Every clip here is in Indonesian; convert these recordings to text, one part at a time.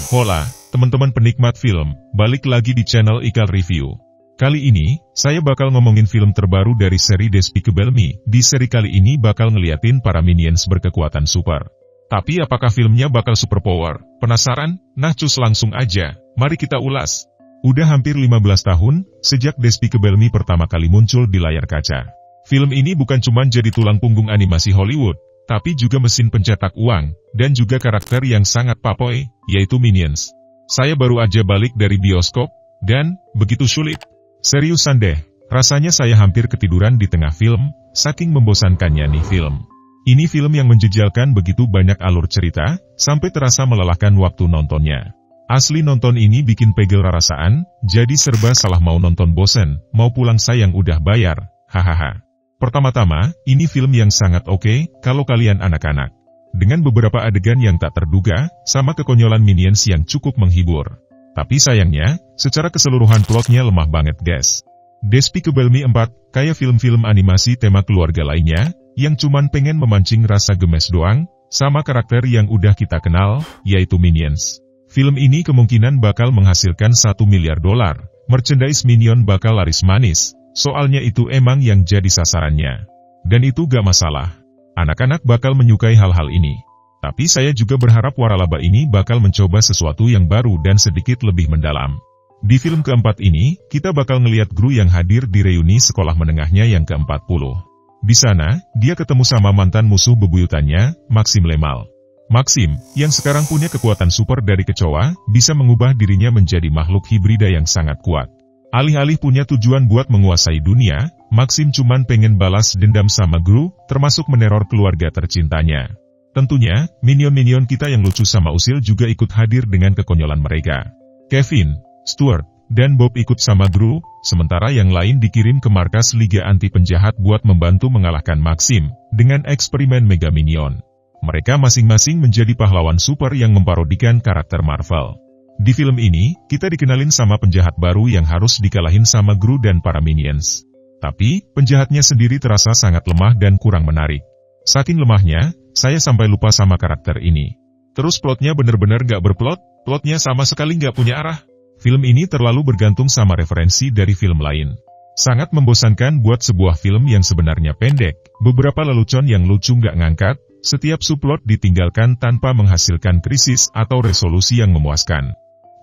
Hola, teman-teman penikmat film, balik lagi di channel Ikal Review. Kali ini, saya bakal ngomongin film terbaru dari seri Despicable Me. Di seri kali ini bakal ngeliatin para minions berkekuatan super. Tapi apakah filmnya bakal superpower? Penasaran? Nah cus langsung aja, mari kita ulas. Udah hampir 15 tahun, sejak Despicable Me pertama kali muncul di layar kaca. Film ini bukan cuma jadi tulang punggung animasi Hollywood, tapi juga mesin pencetak uang, dan juga karakter yang sangat papoy, yaitu Minions. Saya baru aja balik dari bioskop, dan, begitu sulit. Seriusan deh, rasanya saya hampir ketiduran di tengah film, saking membosankannya nih film. Ini film yang menjejalkan begitu banyak alur cerita, sampai terasa melelahkan waktu nontonnya. Asli nonton ini bikin pegel rasaan, jadi serba salah mau nonton bosen, mau pulang sayang udah bayar, hahaha. Pertama-tama, ini film yang sangat oke, kalau kalian anak-anak. Dengan beberapa adegan yang tak terduga, sama kekonyolan Minions yang cukup menghibur. Tapi sayangnya, secara keseluruhan plotnya lemah banget guys. Despicable Me 4, kayak film-film animasi tema keluarga lainnya, yang cuman pengen memancing rasa gemes doang, sama karakter yang udah kita kenal, yaitu Minions. Film ini kemungkinan bakal menghasilkan $1 miliar, merchandise Minion bakal laris manis. Soalnya itu emang yang jadi sasarannya. Dan itu gak masalah. Anak-anak bakal menyukai hal-hal ini. Tapi saya juga berharap waralaba ini bakal mencoba sesuatu yang baru dan sedikit lebih mendalam. Di film keempat ini, kita bakal ngeliat Gru yang hadir di reuni sekolah menengahnya yang ke-40. Di sana, dia ketemu sama mantan musuh bebuyutannya, Maxim Lemal. Maxim, yang sekarang punya kekuatan super dari kecoa, bisa mengubah dirinya menjadi makhluk hibrida yang sangat kuat. Alih-alih punya tujuan buat menguasai dunia, Maxim cuman pengen balas dendam sama Gru, termasuk meneror keluarga tercintanya. Tentunya, minion-minion kita yang lucu sama usil juga ikut hadir dengan kekonyolan mereka. Kevin, Stuart, dan Bob ikut sama Gru, sementara yang lain dikirim ke markas Liga Anti Penjahat buat membantu mengalahkan Maxim, dengan eksperimen Mega Minion. Mereka masing-masing menjadi pahlawan super yang memparodikan karakter Marvel. Di film ini, kita dikenalin sama penjahat baru yang harus dikalahin sama Gru dan para Minions. Tapi, penjahatnya sendiri terasa sangat lemah dan kurang menarik. Saking lemahnya, saya sampai lupa sama karakter ini. Terus plotnya bener-bener gak berplot, plotnya sama sekali gak punya arah. Film ini terlalu bergantung sama referensi dari film lain. Sangat membosankan buat sebuah film yang sebenarnya pendek, beberapa lelucon yang lucu gak ngangkat, setiap subplot ditinggalkan tanpa menghasilkan krisis atau resolusi yang memuaskan.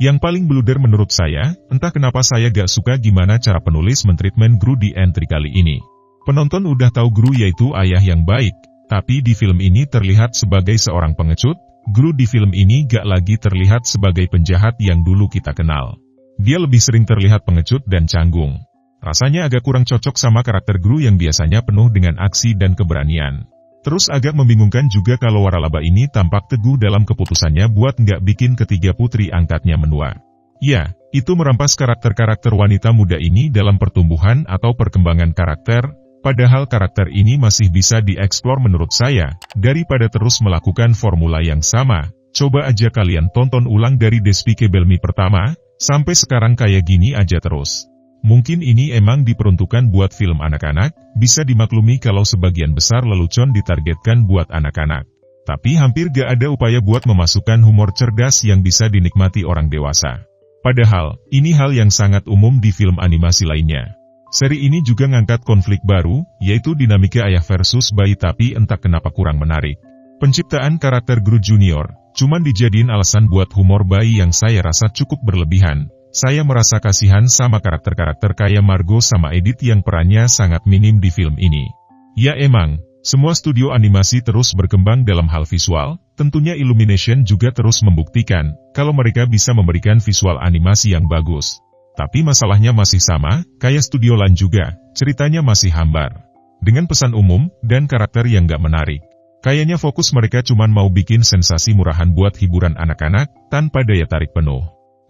Yang paling blunder menurut saya, entah kenapa saya gak suka gimana cara penulis mentreatment Gru di entry kali ini. Penonton udah tahu Gru yaitu ayah yang baik, tapi di film ini terlihat sebagai seorang pengecut. Gru di film ini gak lagi terlihat sebagai penjahat yang dulu kita kenal. Dia lebih sering terlihat pengecut dan canggung. Rasanya agak kurang cocok sama karakter Gru yang biasanya penuh dengan aksi dan keberanian. Terus agak membingungkan juga kalau waralaba ini tampak teguh dalam keputusannya buat nggak bikin ketiga putri angkatnya menua. Ya, itu merampas karakter-karakter wanita muda ini dalam pertumbuhan atau perkembangan karakter, padahal karakter ini masih bisa dieksplor menurut saya, daripada terus melakukan formula yang sama. Coba aja kalian tonton ulang dari Despicable Me pertama, sampai sekarang kayak gini aja terus. Mungkin ini emang diperuntukkan buat film anak-anak, bisa dimaklumi kalau sebagian besar lelucon ditargetkan buat anak-anak. Tapi hampir gak ada upaya buat memasukkan humor cerdas yang bisa dinikmati orang dewasa. Padahal, ini hal yang sangat umum di film animasi lainnya. Seri ini juga ngangkat konflik baru, yaitu dinamika ayah versus bayi tapi entah kenapa kurang menarik. Penciptaan karakter Gru Junior, cuman dijadiin alasan buat humor bayi yang saya rasa cukup berlebihan. Saya merasa kasihan sama karakter-karakter kayak Margo sama Edith yang perannya sangat minim di film ini. Ya emang, semua studio animasi terus berkembang dalam hal visual, tentunya Illumination juga terus membuktikan, kalau mereka bisa memberikan visual animasi yang bagus. Tapi masalahnya masih sama, kayak studio lain juga, ceritanya masih hambar. Dengan pesan umum, dan karakter yang gak menarik. Kayaknya fokus mereka cuman mau bikin sensasi murahan buat hiburan anak-anak, tanpa daya tarik penuh.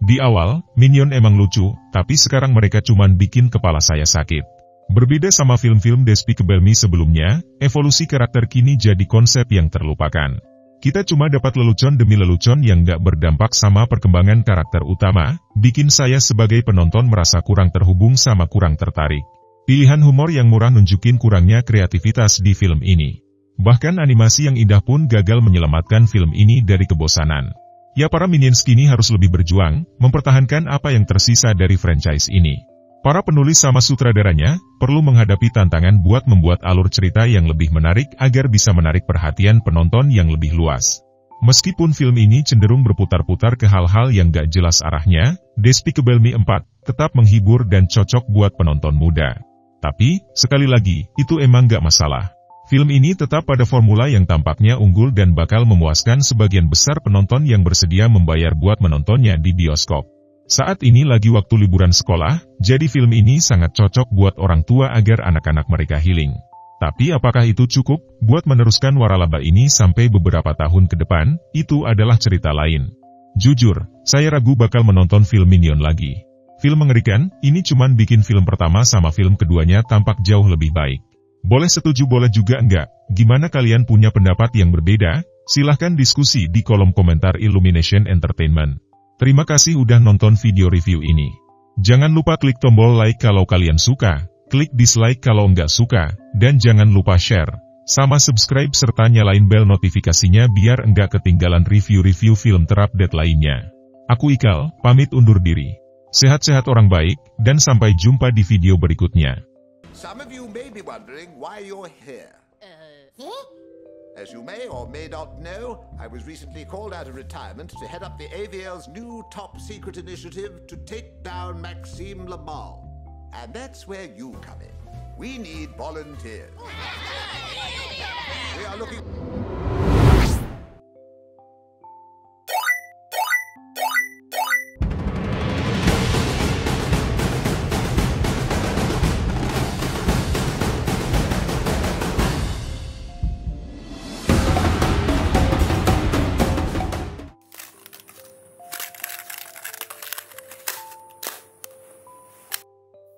Di awal, Minion emang lucu, tapi sekarang mereka cuman bikin kepala saya sakit. Berbeda sama film-film Despicable Me sebelumnya, evolusi karakter kini jadi konsep yang terlupakan. Kita cuma dapat lelucon demi lelucon yang gak berdampak sama perkembangan karakter utama, bikin saya sebagai penonton merasa kurang terhubung sama kurang tertarik. Pilihan humor yang murah nunjukin kurangnya kreativitas di film ini. Bahkan animasi yang indah pun gagal menyelamatkan film ini dari kebosanan. Ya para minions kini harus lebih berjuang, mempertahankan apa yang tersisa dari franchise ini. Para penulis sama sutradaranya, perlu menghadapi tantangan buat membuat alur cerita yang lebih menarik agar bisa menarik perhatian penonton yang lebih luas. Meskipun film ini cenderung berputar-putar ke hal-hal yang gak jelas arahnya, Despicable Me 4 tetap menghibur dan cocok buat penonton muda. Tapi, sekali lagi, itu emang gak masalah. Film ini tetap pada formula yang tampaknya unggul dan bakal memuaskan sebagian besar penonton yang bersedia membayar buat menontonnya di bioskop. Saat ini lagi waktu liburan sekolah, jadi film ini sangat cocok buat orang tua agar anak-anak mereka healing. Tapi apakah itu cukup buat meneruskan waralaba ini sampai beberapa tahun ke depan? Itu adalah cerita lain. Jujur, saya ragu bakal menonton film Minion lagi. Film mengerikan, ini cuman bikin film pertama sama film keduanya tampak jauh lebih baik. Boleh setuju boleh juga enggak, gimana kalian punya pendapat yang berbeda? Silahkan diskusi di kolom komentar Illumination Entertainment. Terima kasih udah nonton video review ini. Jangan lupa klik tombol like kalau kalian suka, klik dislike kalau enggak suka, dan jangan lupa share, sama subscribe serta nyalain bel notifikasinya biar enggak ketinggalan review-review film terupdate lainnya. Aku Ikal, pamit undur diri. Sehat-sehat orang baik, dan sampai jumpa di video berikutnya. Some of you may be wondering why you're here. As you may or may not know, I was recently called out of retirement to head up the AVL's new top-secret initiative to take down Maxime Le Mans. And that's where you come in. We need volunteers. We are looking...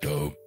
Dope.